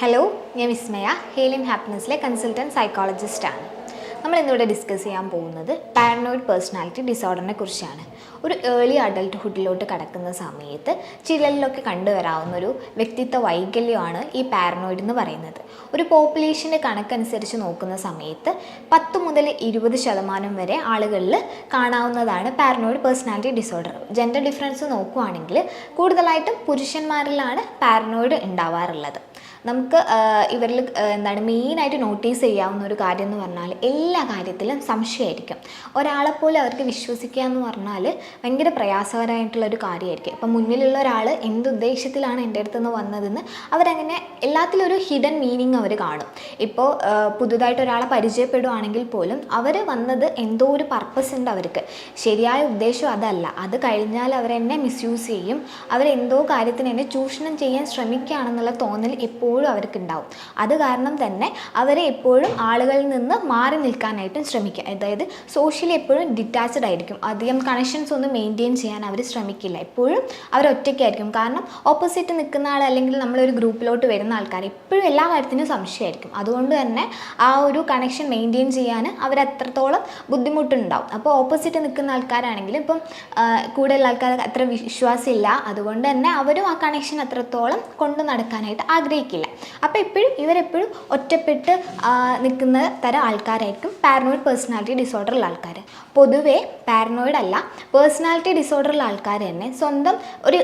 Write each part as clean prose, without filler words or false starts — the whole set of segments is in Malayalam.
ഹലോ, ഞാൻ വിസ്മയ, ഹീലിംഗ് ഹാപ്പിനെസ്സിലെ കൺസൾട്ടൻറ്റ് സൈക്കോളജിസ്റ്റാണ്. നമ്മൾ ഇന്നിവിടെ ഡിസ്കസ് ചെയ്യാൻ പോകുന്നത് പാരനോയിഡ് പേഴ്സണാലിറ്റി ഡിസോർഡറിനെ കുറിച്ചാണ്. ഒരു ഏർലി അഡൾട്ട്ഹുഡിലോട്ട് കടക്കുന്ന സമയത്ത് ചിലരിലൊക്കെ കണ്ടുവരാവുന്നൊരു വ്യക്തിത്വ വൈകല്യമാണ് ഈ പാരനോയിഡ് എന്ന് പറയുന്നത്. ഒരു പോപ്പുലേഷൻ്റെ കണക്കനുസരിച്ച് നോക്കുന്ന സമയത്ത് 10 മുതൽ 20% വരെ ആളുകളിൽ കാണാവുന്നതാണ് paranoid personality disorder. Gender difference നോക്കുകയാണെങ്കിൽ കൂടുതലായിട്ടും പുരുഷന്മാരിലാണ് പാരനോയിഡ് ഉണ്ടാവാറുള്ളത്. നമുക്ക് ഇവരിൽ മെയിനായിട്ട് നോട്ടീസ് ചെയ്യാവുന്ന ഒരു കാര്യം എന്ന് പറഞ്ഞാൽ എല്ലാ കാര്യത്തിലും സംശയമായിരിക്കും. ഒരാളെപ്പോലെ അവർക്ക് വിശ്വസിക്കുക എന്ന് പറഞ്ഞാൽ ഭയങ്കര പ്രയാസകരമായിട്ടുള്ളൊരു കാര്യമായിരിക്കും. ഇപ്പം മുന്നിലുള്ള ഒരാൾ എന്തുദ്ദേശത്തിലാണ് എൻ്റെ അടുത്തുനിന്ന് വന്നതെന്ന് അവരങ്ങനെ എല്ലാത്തിലും ഒരു ഹിഡൻ മീനിങ് അവർ കാണും. ഇപ്പോൾ പുതുതായിട്ട് ഒരാളെ പരിചയപ്പെടുകയാണെങ്കിൽ പോലും അവർ വന്നത് എന്തോ ഒരു പർപ്പസ് ഉണ്ട് അവർക്ക്. ശരിയായ ഉദ്ദേശം അതല്ല. അത് കഴിഞ്ഞാൽ അവരെന്നെ മിസ്യൂസ് ചെയ്യും. അവരെന്തോ കാര്യത്തിന് എന്നെ ചൂഷണം ചെയ്യാൻ ശ്രമിക്കുകയാണെന്നുള്ള തോന്നൽ എപ്പോഴും അവർക്കുണ്ടാവും. അത് കാരണം തന്നെ അവരെ എപ്പോഴും ആളുകളിൽ നിന്ന് മാറി നിൽക്കാനായിട്ടും ശ്രമിക്കുക. അതായത് സോഷ്യലി എപ്പോഴും ഡിറ്റാച്ച്ഡ് ആയിരിക്കും. അധികം കണക്ഷൻസ് ഒന്നും മെയിൻറ്റെയിൻ ചെയ്യാൻ അവർ ശ്രമിക്കില്ല. എപ്പോഴും അവർ ഒറ്റയ്ക്കായിരിക്കും. കാരണം ഓപ്പോസിറ്റ് നിൽക്കുന്ന ആൾ അല്ലെങ്കിൽ നമ്മളൊരു ഗ്രൂപ്പിലോട്ട് വരുന്ന ആൾക്കാർ എപ്പോഴും എല്ലാ കാര്യത്തിനും സംശയമായിരിക്കും. അതുകൊണ്ട് തന്നെ ആ ഒരു കണക്ഷൻ മെയിൻറ്റെയിൻ ചെയ്യാൻ അവരത്രത്തോളം ബുദ്ധിമുട്ടുണ്ടാവും. അപ്പോൾ ഓപ്പോസിറ്റ് നിൽക്കുന്ന ആൾക്കാരാണെങ്കിലും ഇപ്പം കൂടുതൽ ആൾക്കാർ അത്ര വിശ്വാസമില്ല. അതുകൊണ്ട് തന്നെ അവരും ആ കണക്ഷൻ അത്രത്തോളം കൊണ്ടു നടക്കാനായിട്ട് ആഗ്രഹിക്കില്ല. അപ്പോൾ ഇവരെപ്പോഴും ഒറ്റപ്പെട്ട് നിൽക്കുന്ന തരം ആൾക്കാരായിരിക്കും പാരനോയിഡ് പേഴ്സണാലിറ്റി ഡിസോർഡറുള്ള ആൾക്കാർ. പൊതുവേ പാരനോയിഡ് അല്ല, പേഴ്സണാലിറ്റി ഡിസോർഡറുള്ള ആൾക്കാർ തന്നെ സ്വന്തം ഒരു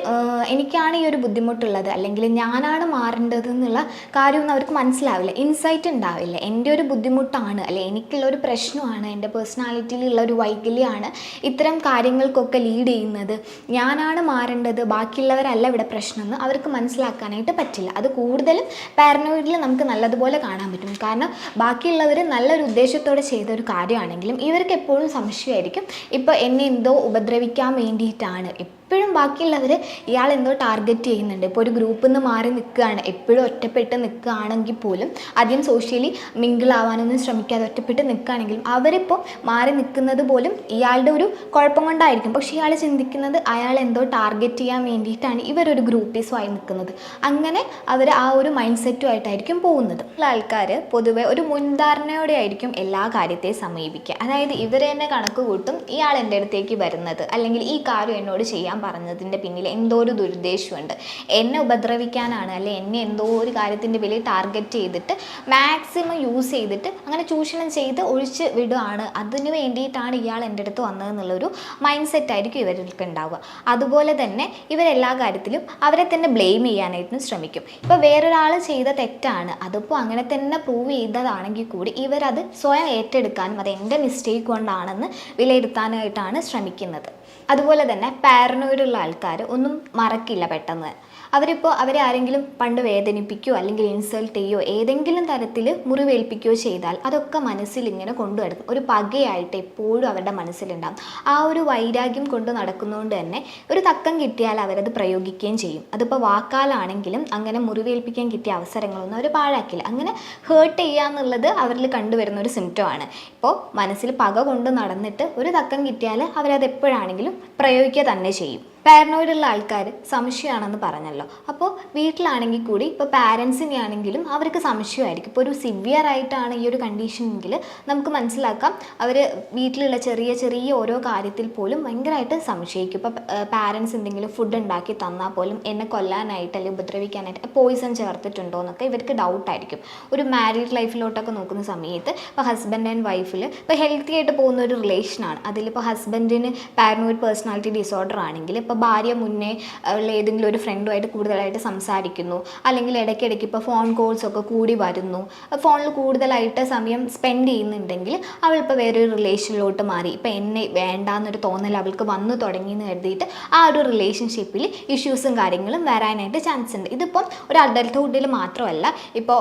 എനിക്കാണ് ഈ ഒരു ബുദ്ധിമുട്ടുള്ളത് അല്ലെങ്കിൽ ഞാനാണ് മാറേണ്ടത് എന്നുള്ള കാര്യമൊന്നും അവർക്ക് മനസ്സിലാവില്ല. ഇൻസൈറ്റ് ഉണ്ടാവില്ല. എൻ്റെ ഒരു ബുദ്ധിമുട്ടാണ് അല്ലെങ്കിൽ എനിക്കുള്ളൊരു പ്രശ്നമാണ്, എൻ്റെ പേഴ്സണാലിറ്റിയിലുള്ള ഒരു വൈകല്യമാണ് ഇത്തരം കാര്യങ്ങൾക്കൊക്കെ ലീഡ് ചെയ്യുന്നത്, ഞാനാണ് മാറേണ്ടത്, ബാക്കിയുള്ളവരല്ല ഇവിടെ പ്രശ്നമെന്ന് അവർക്ക് മനസ്സിലാക്കാനായിട്ട് പറ്റില്ല. അത് കൂടുതലും പാരനോയിഡിൽ നമുക്ക് നല്ലതുപോലെ കാണാൻ പറ്റും. കാരണം ബാക്കിയുള്ളവർ നല്ലൊരു ഉദ്ദേശത്തോടെ ചെയ്ത ഒരു കാര്യമാണെങ്കിലും ഇവർക്ക് എപ്പോഴും സംശയമായിരിക്കും. ഇപ്പോൾ എന്നെ എന്തോ ഉപദ്രവിക്കാൻ വേണ്ടിയിട്ടാണ്. എപ്പോഴും ബാക്കിയുള്ളവർ ഇയാൾ എന്തോ ടാർഗറ്റ് ചെയ്യുന്നുണ്ട്. ഇപ്പോൾ ഒരു ഗ്രൂപ്പിൽ നിന്ന് മാറി നിൽക്കുകയാണ്, എപ്പോഴും ഒറ്റപ്പെട്ട് നിൽക്കുകയാണെങ്കിൽ പോലും അധികം സോഷ്യലി മിങ്കിളാവാനൊന്നും ശ്രമിക്കാതെ ഒറ്റപ്പെട്ട് നിൽക്കുകയാണെങ്കിലും അവരിപ്പോൾ മാറി നിൽക്കുന്നത് പോലും ഇയാളുടെ ഒരു കുഴപ്പം കൊണ്ടായിരിക്കും. പക്ഷേ ഇയാൾ ചിന്തിക്കുന്നത് അയാൾ എന്തോ ടാർഗറ്റ് ചെയ്യാൻ വേണ്ടിയിട്ടാണ് ഇവരൊരു ഗ്രൂപ്പീസുമായി നിൽക്കുന്നത്. അങ്ങനെ അവർ ആ ഒരു മൈൻഡ് സെറ്റുമായിട്ടായിരിക്കും പോകുന്നത്. ആൾക്കാർ പൊതുവെ ഒരു മുൻധാരണയോടെ ആയിരിക്കും എല്ലാ കാര്യത്തെയും സമീപിക്കുക. അതായത് ഇവർ തന്നെ കണക്ക് കൂട്ടും, ഇയാൾ എൻ്റെ അടുത്തേക്ക് വരുന്നത് അല്ലെങ്കിൽ ഈ കാര്യം എന്നോട് ചെയ്യാൻ പറഞ്ഞതിൻ്റെ പിന്നിൽ എന്തോ ഒരു ദുരുദ്ദേശമുണ്ട്, എന്നെ ഉപദ്രവിക്കാനാണ്, അല്ലെങ്കിൽ എന്നെ എന്തോ ഒരു കാര്യത്തിൻ്റെ പേരിൽ ടാർഗറ്റ് ചെയ്തിട്ട് മാക്സിമം യൂസ് ചെയ്തിട്ട് അങ്ങനെ ചൂഷണം ചെയ്ത് ഒഴിച്ച് വിടുകയാണ്, അതിന് വേണ്ടിയിട്ടാണ് ഇയാൾ എൻ്റെ അടുത്ത് വന്നതെന്നുള്ളൊരു മൈൻഡ് സെറ്റായിരിക്കും ഇവർക്ക് ഉണ്ടാവുക. അതുപോലെ തന്നെ ഇവരെല്ലാ കാര്യത്തിലും അവരെ തന്നെ ബ്ലെയിം ചെയ്യാനായിട്ടും ശ്രമിക്കും. ഇപ്പോൾ വേറൊരാൾ ചെയ്ത തെറ്റാണ്, അതിപ്പോൾ അങ്ങനെ തന്നെ പ്രൂവ് ചെയ്തതാണെങ്കിൽ കൂടി ഇവരത് സ്വയം ഏറ്റെടുക്കാനും അത് എൻ്റെ മിസ്റ്റേക്ക് കൊണ്ടാണെന്ന് വിലയിരുത്താനായിട്ടാണ് ശ്രമിക്കുന്നത്. അതുപോലെ തന്നെ പാരനോയിഡുള്ള ആൾക്കാർ ഒന്നും മറക്കില്ല പെട്ടെന്ന്. അവരെ ആരെങ്കിലും പണ്ട് വേദനിപ്പിക്കുകയോ അല്ലെങ്കിൽ ഇൻസൾട്ട് ചെയ്യുകയോ ഏതെങ്കിലും തരത്തിൽ മുറിവേൽപ്പിക്കുകയോ ചെയ്താൽ അതൊക്കെ മനസ്സിൽ ഇങ്ങനെ കൊണ്ടു നടക്കും. ഒരു പകയായിട്ട് എപ്പോഴും അവരുടെ മനസ്സിലുണ്ടാകും. ആ ഒരു വൈരാഗ്യം കൊണ്ട് നടക്കുന്നതുകൊണ്ട് തന്നെ ഒരു തക്കം കിട്ടിയാൽ അവരത് പ്രയോഗിക്കുകയും ചെയ്യും. അതിപ്പോൾ വാക്കാലാണെങ്കിലും അങ്ങനെ മുറിവേൽപ്പിക്കാൻ കിട്ടിയ അവസരങ്ങളൊന്നും അവർ പാഴാക്കില്ല. അങ്ങനെ ഹേർട്ട് ചെയ്യുക എന്നുള്ളത് അവരിൽ കണ്ടുവരുന്ന ഒരു സിംറ്റമാണ്. ഇപ്പോൾ മനസ്സിൽ പക കൊണ്ട് നടന്നിട്ട് ഒരു തക്കം കിട്ടിയാൽ അവരത് എപ്പോഴാണെങ്കിലും പ്രയോഗിക്കുക തന്നെ ചെയ്യും. പാരനോയിഡുള്ള ആൾക്കാർ സംശയമാണെന്ന് പറഞ്ഞല്ലോ. അപ്പോൾ വീട്ടിലാണെങ്കിൽ കൂടി ഇപ്പോൾ പാരൻസിനെ ആണെങ്കിലും അവർക്ക് സംശയമായിരിക്കും. ഇപ്പോൾ ഒരു സിവിയർ ആയിട്ടാണ് ഈ ഒരു കണ്ടീഷനെങ്കിൽ നമുക്ക് മനസ്സിലാക്കാം അവർ വീട്ടിലുള്ള ചെറിയ ചെറിയ ഓരോ കാര്യത്തിൽ പോലും ഭയങ്കരമായിട്ട് സംശയിക്കും. ഇപ്പോൾ പാരൻസ് എന്തെങ്കിലും ഫുഡ് ഉണ്ടാക്കി തന്നാൽ പോലും എന്നെ കൊല്ലാനായിട്ട് അല്ലെങ്കിൽ ഉപദ്രവിക്കാനായിട്ട് പോയിസൺ ചേർത്തിട്ടുണ്ടോ എന്നൊക്കെ ഇവർക്ക് ഡൗട്ടായിരിക്കും. ഒരു മാരീഡ് ലൈഫിലോട്ടൊക്കെ നോക്കുന്ന സമയത്ത് ഇപ്പോൾ ഹസ്ബൻഡ് ആൻഡ് വൈഫിൽ ഇപ്പോൾ ഹെൽത്തി ആയിട്ട് പോകുന്ന ഒരു റിലേഷനാണ്. അതിലിപ്പോൾ ഹസ്ബൻഡിന് പാരനോയിഡ് പേഴ്സണാലിറ്റി ഡിസോർഡർ ആണെങ്കിൽ ഇപ്പോൾ ഭാര്യ മുന്നേ ഉള്ള ഏതെങ്കിലും ഒരു ഫ്രണ്ടുമായിട്ട് കൂടുതലായിട്ട് സംസാരിക്കുന്നു, അല്ലെങ്കിൽ ഇടയ്ക്കിടയ്ക്ക് ഇപ്പോൾ ഫോൺ കോൾസൊക്കെ കൂടി വരുന്നു, ഫോണിൽ കൂടുതലായിട്ട് സമയം സ്പെൻഡ് ചെയ്യുന്നുണ്ടെങ്കിൽ അവളിപ്പോൾ വേറൊരു റിലേഷനിലോട്ട് മാറി, ഇപ്പോൾ എന്നെ വേണ്ടാന്നൊരു തോന്നൽ അവൾക്ക് വന്നു തുടങ്ങിയെന്ന് കരുതിയിട്ട് ആ ഒരു റിലേഷൻഷിപ്പിൽ ഇഷ്യൂസും കാര്യങ്ങളും വരാനായിട്ട് ചാൻസ് ഉണ്ട്. ഇതിപ്പം ഒരു അഡൽട്ട്ഹുഡിൽ മാത്രമല്ല, ഇപ്പോൾ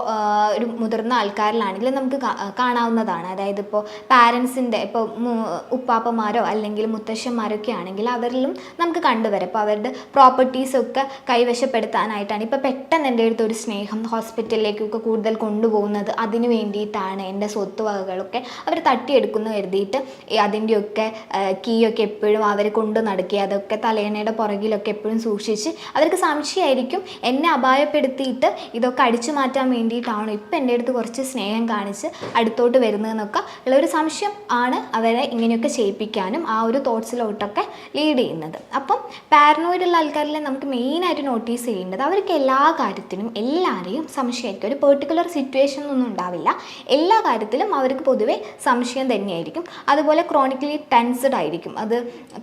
ഒരു മുതിർന്ന ആൾക്കാരിലാണെങ്കിലും നമുക്ക് കാണാവുന്നതാണ്. അതായത് ഇപ്പോൾ പാരൻസിൻ്റെ ഇപ്പോൾ ഉപ്പാപ്പമാരോ അല്ലെങ്കിൽ മുത്തശ്ശന്മാരൊക്കെ ആണെങ്കിൽ അവരിലും നമുക്ക് കണ്ടുവരാം. ഇപ്പോൾ അവരുടെ പ്രോപ്പർട്ടീസൊക്കെ കൈവശപ്പെടുത്താനായിട്ടാണ്. ഇപ്പോൾ പെട്ടെന്ന് എൻ്റെ അടുത്ത് ഒരു സ്നേഹം ഹോസ്പിറ്റലിലേക്കൊക്കെ കൂടുതൽ കൊണ്ടുപോകുന്നത് അതിന് വേണ്ടിയിട്ടാണ്. എൻ്റെ സ്വത്ത് വകകളൊക്കെ അവർ തട്ടിയെടുക്കുന്നു കരുതിയിട്ട് അതിൻ്റെയൊക്കെ കീയൊക്കെ എപ്പോഴും അവർ കൊണ്ടു നടക്കി അതൊക്കെ തലേണയുടെ പുറകിലൊക്കെ എപ്പോഴും സൂക്ഷിച്ച് അവർക്ക് സംശയമായിരിക്കും എന്നെ അപായപ്പെടുത്തിയിട്ട് ഇതൊക്കെ അടിച്ചു മാറ്റാൻ വേണ്ടിയിട്ടാണ് ഇപ്പം എൻ്റെ അടുത്ത് കുറച്ച് സ്നേഹം കാണിച്ച് അടുത്തോട്ട് വരുന്നതെന്നൊക്കെ ഉള്ളൊരു സംശയം ആണ് അവരെ ഇങ്ങനെയൊക്കെ ചെയ്യിപ്പിക്കാനും ആ ഒരു തോട്ട്സിലോട്ടൊക്കെ ലീഡ് ചെയ്യുന്നത്. അപ്പം പാരനോയിഡുള്ള ആൾക്കാരിൽ നമുക്ക് മെയിനായിട്ട് നോട്ടീസ് ചെയ്യേണ്ടത് അവർക്ക് എല്ലാ കാര്യത്തിനും എല്ലാവരെയും സംശയമായിരിക്കും. ഒരു പെർട്ടിക്കുലർ സിറ്റുവേഷൻ ഒന്നും ഉണ്ടാവില്ല, എല്ലാ കാര്യത്തിലും അവർക്ക് പൊതുവേ സംശയം തന്നെയായിരിക്കും. അതുപോലെ ക്രോണിക്കലി ടെൻസ്ഡ് ആയിരിക്കും. അത്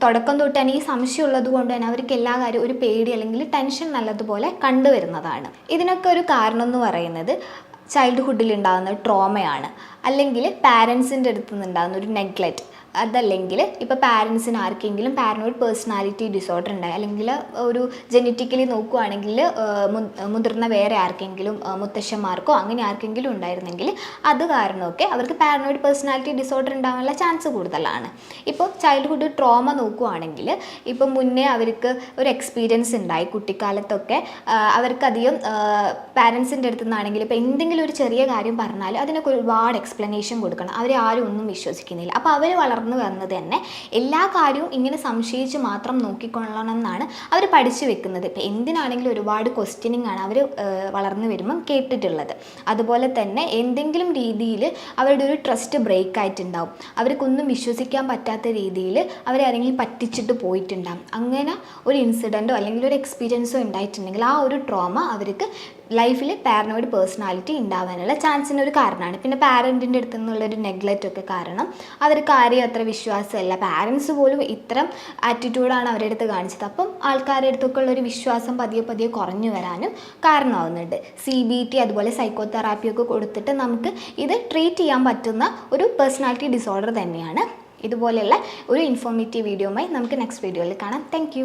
തുടക്കം തൊട്ട് തന്നെ ഈ സംശയം ഉള്ളത് കൊണ്ട് തന്നെ അവർക്ക് എല്ലാ കാര്യവും ഒരു പേടി അല്ലെങ്കിൽ ടെൻഷൻ നല്ലതുപോലെ കണ്ടുവരുന്നതാണ്. ഇതിനൊക്കെ ഒരു കാരണം എന്ന് പറയുന്നത് ചൈൽഡ്ഹുഡിൽ ഉണ്ടാകുന്ന ട്രോമയാണ്, അല്ലെങ്കിൽ പാരൻസിൻ്റെ അടുത്ത് നിന്നുണ്ടാകുന്ന ഒരു നെഗ്ലക്റ്റ്, അതല്ലെങ്കിൽ ഇപ്പോൾ പാരൻസിന് ആർക്കെങ്കിലും പാരനോയിഡ് പേഴ്സണാലിറ്റി ഡിസോർഡർ ഉണ്ടായി അല്ലെങ്കിൽ ഒരു ജെനറ്റിക്കലി നോക്കുകയാണെങ്കിൽ മുതിർന്ന വേറെ ആർക്കെങ്കിലും മുത്തശ്ശന്മാർക്കോ അങ്ങനെ ആർക്കെങ്കിലും ഉണ്ടായിരുന്നെങ്കിൽ അത് കാരണമൊക്കെ അവർക്ക് പാരനോയിഡ് പേഴ്സണാലിറ്റി ഡിസോർഡർ ഉണ്ടാകാനുള്ള ചാൻസ് കൂടുതലാണ്. ഇപ്പോൾ ചൈൽഡ്ഹുഡ് ട്രോമ നോക്കുകയാണെങ്കിൽ ഇപ്പം മുന്നേ അവർക്ക് ഒരു എക്സ്പീരിയൻസ് ഉണ്ടായി കുട്ടിക്കാലത്തൊക്കെ, അവർക്കധികം പാരൻസിൻ്റെ അടുത്തു നിന്നാണെങ്കിൽ ഇപ്പോൾ എന്തെങ്കിലും ഒരു ചെറിയ കാര്യം പറഞ്ഞാൽ അതിനൊക്കെ ഒരുപാട് എക്സ്പ്ലനേഷൻ കൊടുക്കണം. അവരെ ആരും ഒന്നും വിശ്വസിക്കുന്നില്ല. അപ്പോൾ അവർ വളർന്നു വന്നത് തന്നെ എല്ലാ കാര്യവും ഇങ്ങനെ സംശയിച്ച് മാത്രം നോക്കിക്കൊള്ളണം എന്നാണ് അവർ പഠിച്ചു വെക്കുന്നത്. ഇപ്പം എന്തിനാണെങ്കിലും ഒരുപാട് ക്വസ്റ്റ്യനിങ് ആണ് അവർ വളർന്നു വരുമ്പം കേട്ടിട്ടുള്ളത്. അതുപോലെ തന്നെ എന്തെങ്കിലും രീതിയിൽ അവരുടെ ഒരു ട്രസ്റ്റ് ബ്രേക്ക് ആയിട്ടുണ്ടാവും, അവർക്കൊന്നും വിശ്വസിക്കാൻ പറ്റാത്ത രീതിയിൽ അവരെ ആരെങ്കിലും പറ്റിച്ചിട്ട് പോയിട്ടുണ്ടാകും. അങ്ങനെ ഒരു ഇൻസിഡൻറ്റോ അല്ലെങ്കിൽ ഒരു എക്സ്പീരിയൻസോ ഉണ്ടായിട്ടുണ്ടെങ്കിൽ ആ ഒരു ട്രോമ അവർക്ക് ലൈഫിൽ പാരനോയിഡ് പേഴ്സണാലിറ്റി ഉണ്ടാവാനുള്ള ചാൻസിന് ഒരു കാരണമാണ്. പിന്നെ പാരൻറ്റിൻ്റെ അടുത്തു നിന്നുള്ളൊരു നെഗ്ലക്റ്റ് ഒക്കെ കാരണം അവർക്ക് ആരെയും അത്ര വിശ്വാസമല്ല. പാരൻസ് പോലും ഇത്തരം ആറ്റിറ്റ്യൂഡാണ് അവരുടെ അടുത്ത് കാണിച്ചത്. അപ്പം ആൾക്കാരുടെ അടുത്തൊക്കെ ഉള്ളൊരു വിശ്വാസം പതിയെ പതിയെ കുറഞ്ഞു വരാനും കാരണമാകുന്നുണ്ട്. CBT അതുപോലെ സൈക്കോതെറാപ്പിയൊക്കെ കൊടുത്തിട്ട് നമുക്ക് ഇത് ട്രീറ്റ് ചെയ്യാൻ പറ്റുന്ന ഒരു പേഴ്സണാലിറ്റി ഡിസോർഡർ തന്നെയാണ്. ഇതുപോലെയുള്ള ഒരു ഇൻഫോർമേറ്റീവ് വീഡിയോയുമായി നമുക്ക് നെക്സ്റ്റ് വീഡിയോയിൽ കാണാം. താങ്ക്